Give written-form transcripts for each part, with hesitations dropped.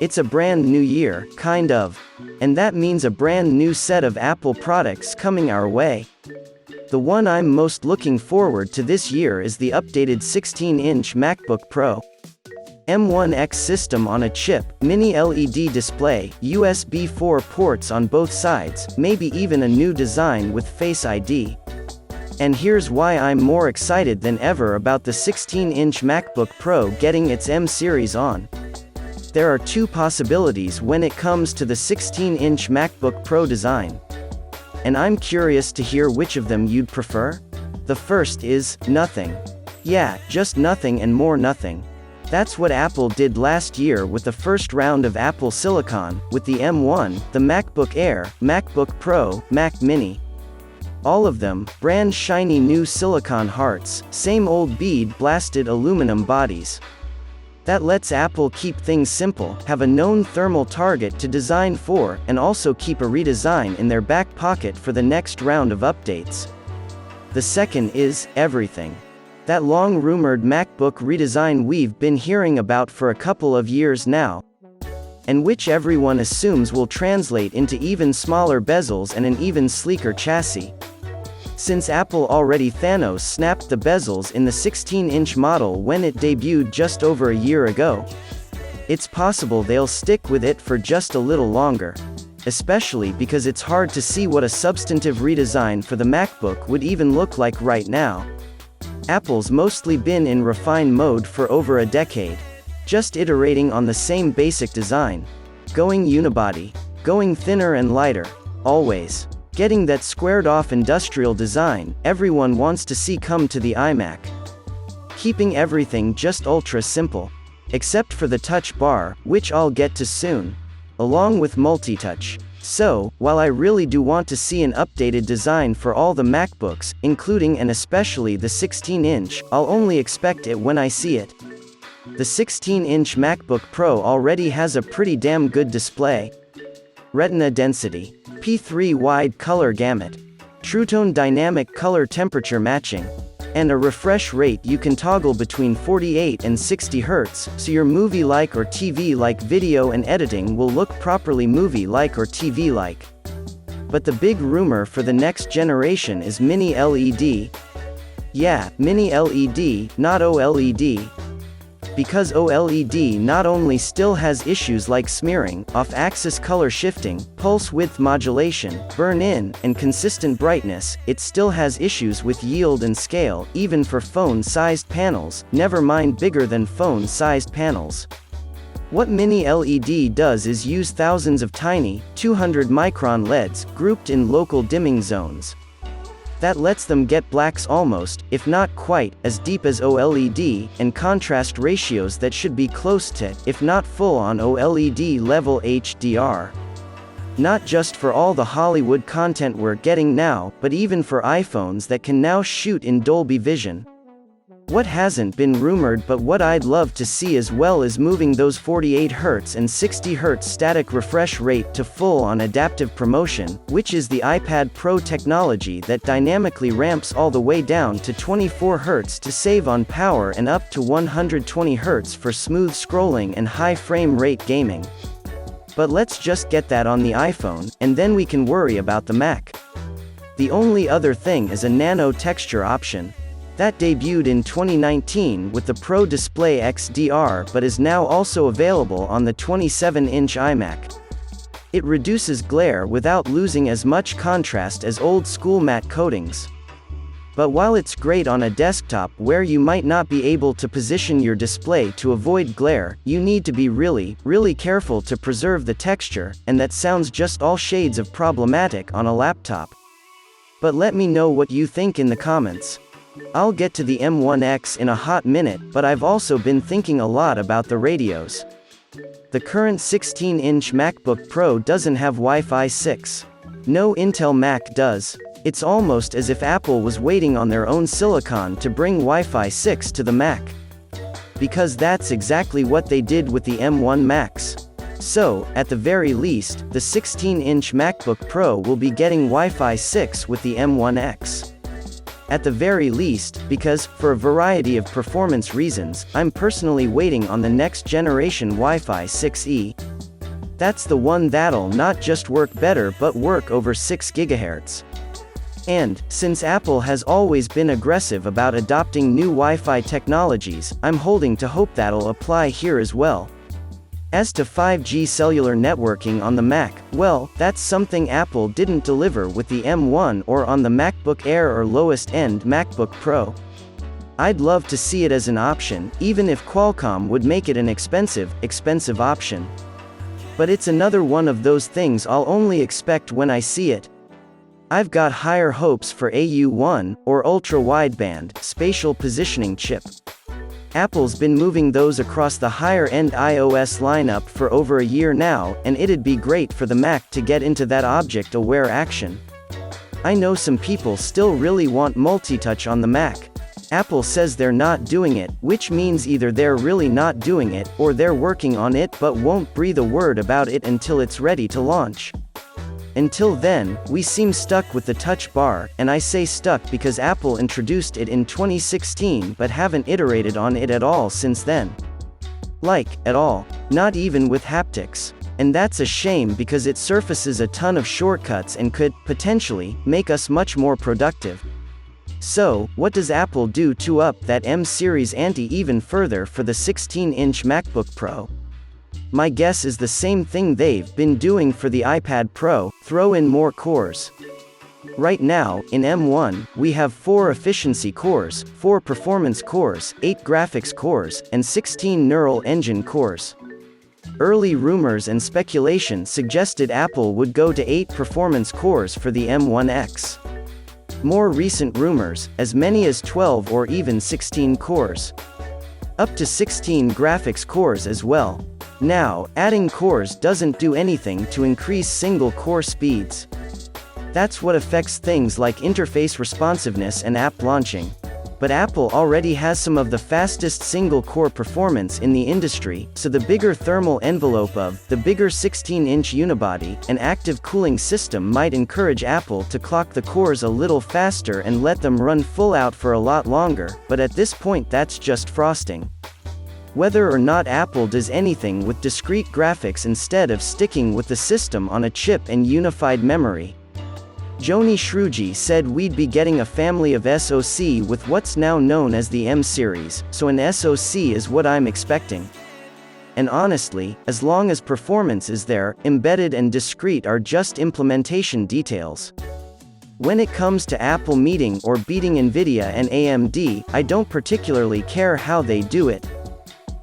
It's a brand new year, kind of. And that means a brand new set of Apple products coming our way. The one I'm most looking forward to this year is the updated 16-inch MacBook Pro. M1X system on a chip, mini LED display, USB 4 ports on both sides, maybe even a new design with Face ID. And here's why I'm more excited than ever about the 16-inch MacBook Pro getting its M series on. There are two possibilities when it comes to the 16-inch MacBook Pro design. And I'm curious to hear which of them you'd prefer. The first is, nothing. Yeah, just nothing and more nothing. That's what Apple did last year with the first round of Apple Silicon, with the M1, the MacBook Air, MacBook Pro, Mac Mini. All of them, brand shiny new silicon hearts, same old bead-blasted aluminum bodies. That lets Apple keep things simple, have a known thermal target to design for, and also keep a redesign in their back pocket for the next round of updates. The second is, everything. That long-rumored MacBook redesign we've been hearing about for a couple of years now, and which everyone assumes will translate into even smaller bezels and an even sleeker chassis. Since Apple already Thanos snapped the bezels in the 16-inch model when it debuted just over a year ago, it's possible they'll stick with it for just a little longer. Especially because it's hard to see what a substantive redesign for the MacBook would even look like right now. Apple's mostly been in refine mode for over a decade. Just iterating on the same basic design. Going unibody. Going thinner and lighter. Always. Getting that squared-off industrial design everyone wants to see come to the iMac. Keeping everything just ultra simple. Except for the touch bar, which I'll get to soon. Along with multi-touch. So, while I really do want to see an updated design for all the MacBooks, including and especially the 16-inch, I'll only expect it when I see it. The 16-inch MacBook Pro already has a pretty damn good display. Retina density. P3 wide color gamut. TrueTone dynamic color temperature matching. And a refresh rate you can toggle between 48 and 60 Hz, so your movie-like or TV-like video and editing will look properly movie-like or TV-like. But the big rumor for the next generation is Mini LED. Yeah, Mini LED, not OLED. Because OLED not only still has issues like smearing, off-axis color shifting, pulse width modulation, burn-in, and consistent brightness, it still has issues with yield and scale, even for phone-sized panels, never mind bigger than phone-sized panels. What Mini LED does is use thousands of tiny, 200-micron LEDs, grouped in local dimming zones. That lets them get blacks almost, if not quite, as deep as OLED, and contrast ratios that should be close to, if not full-on OLED level HDR. Not just for all the Hollywood content we're getting now, but even for iPhones that can now shoot in Dolby Vision. What hasn't been rumored but what I'd love to see as well is moving those 48 Hz and 60 Hz static refresh rate to full-on adaptive promotion, which is the iPad Pro technology that dynamically ramps all the way down to 24 Hz to save on power and up to 120 Hz for smooth scrolling and high frame rate gaming. But let's just get that on the iPhone, and then we can worry about the Mac. The only other thing is a nano texture option. That debuted in 2019 with the Pro Display XDR but is now also available on the 27-inch iMac. It reduces glare without losing as much contrast as old-school matte coatings. But while it's great on a desktop where you might not be able to position your display to avoid glare, you need to be really careful to preserve the texture, and that sounds just all shades of problematic on a laptop. But let me know what you think in the comments. I'll get to the M1X in a hot minute, but I've also been thinking a lot about the radios. The current 16-inch MacBook Pro doesn't have Wi-Fi 6. No Intel Mac does. It's almost as if Apple was waiting on their own silicon to bring Wi-Fi 6 to the Mac. Because that's exactly what they did with the M1 Max. So, at the very least, the 16-inch MacBook Pro will be getting Wi-Fi 6 with the M1X. At the very least, because, for a variety of performance reasons, I'm personally waiting on the next generation Wi-Fi 6E. That's the one that'll not just work better but work over 6 GHz. And, since Apple has always been aggressive about adopting new Wi-Fi technologies, I'm holding to hope that'll apply here as well. As to 5G cellular networking on the Mac, well, that's something Apple didn't deliver with the M1 or on the MacBook Air or lowest-end MacBook Pro. I'd love to see it as an option, even if Qualcomm would make it an expensive option. But it's another one of those things I'll only expect when I see it. I've got higher hopes for AU1, or ultra-wideband, spatial positioning chip. Apple's been moving those across the higher-end iOS lineup for over a year now, and it'd be great for the Mac to get into that object-aware action. I know some people still really want multi-touch on the Mac. Apple says they're not doing it, which means either they're really not doing it, or they're working on it but won't breathe a word about it until it's ready to launch. Until then, we seem stuck with the Touch Bar, and I say stuck because Apple introduced it in 2016 but haven't iterated on it at all since then. At all. Not even with haptics. And that's a shame because it surfaces a ton of shortcuts and could, potentially, make us much more productive. So, what does Apple do to up that M-series ante even further for the 16-inch MacBook Pro? My guess is the same thing they've been doing for the iPad Pro, throw in more cores. Right now, in M1, we have 4 efficiency cores, 4 performance cores, 8 graphics cores, and 16 neural engine cores. Early rumors and speculation suggested Apple would go to 8 performance cores for the M1X. More recent rumors, as many as 12 or even 16 cores. Up to 16 graphics cores as well. Now, adding cores doesn't do anything to increase single-core speeds. That's what affects things like interface responsiveness and app launching. But Apple already has some of the fastest single-core performance in the industry, so the bigger thermal envelope of the bigger 16-inch unibody and active cooling system might encourage Apple to clock the cores a little faster and let them run full out for a lot longer, but at this point that's just frosting. Whether or not Apple does anything with discrete graphics instead of sticking with the system on a chip and unified memory. Joni Shruji said we'd be getting a family of SoC with what's now known as the M-series, so an SoC is what I'm expecting. And honestly, as long as performance is there, embedded and discrete are just implementation details. When it comes to Apple meeting or beating Nvidia and AMD, I don't particularly care how they do it.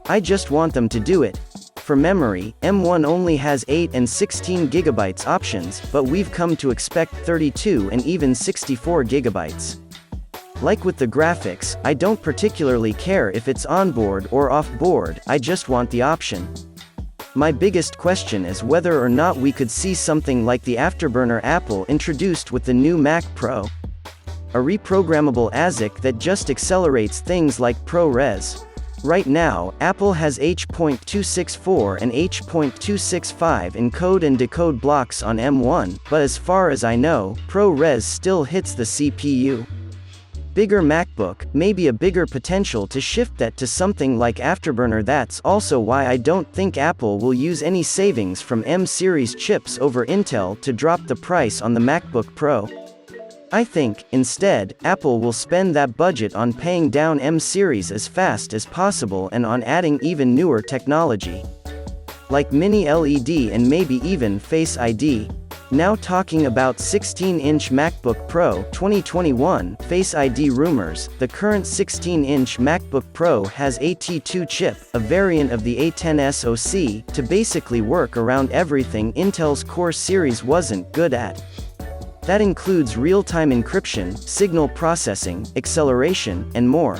I just want them to do it. For memory, M1 only has 8 and 16 GB options, but we've come to expect 32 and even 64 GB. Like with the graphics, I don't particularly care if it's onboard or off-board, I just want the option. My biggest question is whether or not we could see something like the afterburner Apple introduced with the new Mac Pro. A reprogrammable ASIC that just accelerates things like ProRes. Right now, Apple has H.264 and H.265 encode and decode blocks on M1, but as far as I know, ProRes still hits the CPU. Bigger MacBook, maybe a bigger potential to shift that to something like Afterburner. That's also why I don't think Apple will use any savings from M-series chips over Intel to drop the price on the MacBook Pro. I think, instead, Apple will spend that budget on paying down M-series as fast as possible and on adding even newer technology. Like Mini LED and maybe even Face ID. Now talking about 16-inch MacBook Pro 2021 Face ID rumors, the current 16-inch MacBook Pro has a T2 chip, a variant of the A10 SoC, to basically work around everything Intel's Core series wasn't good at. That includes real-time encryption, signal processing, acceleration, and more.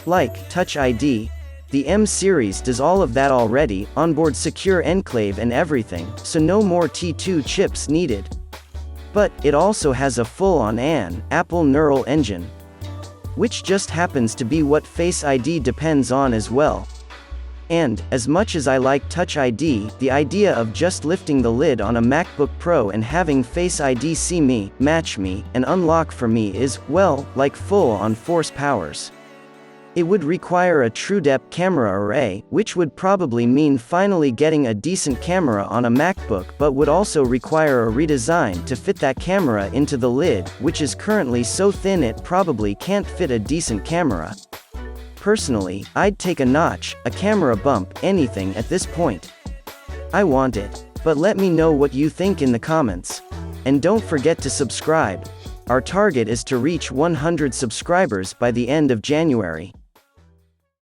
Like Touch ID, the M-series does all of that already, onboard secure enclave and everything, so no more T2 chips needed. But it also has a full-on Apple neural engine, which just happens to be what Face ID depends on as well. And, as much as I like Touch ID, the idea of just lifting the lid on a MacBook Pro and having Face ID see me, match me, and unlock for me is, well, like full-on force powers. It would require a TrueDepth camera array, which would probably mean finally getting a decent camera on a MacBook, but would also require a redesign to fit that camera into the lid, which is currently so thin it probably can't fit a decent camera. Personally, I'd take a notch, a camera bump, anything at this point. I want it. But let me know what you think in the comments. And don't forget to subscribe. Our target is to reach 100 subscribers by the end of January.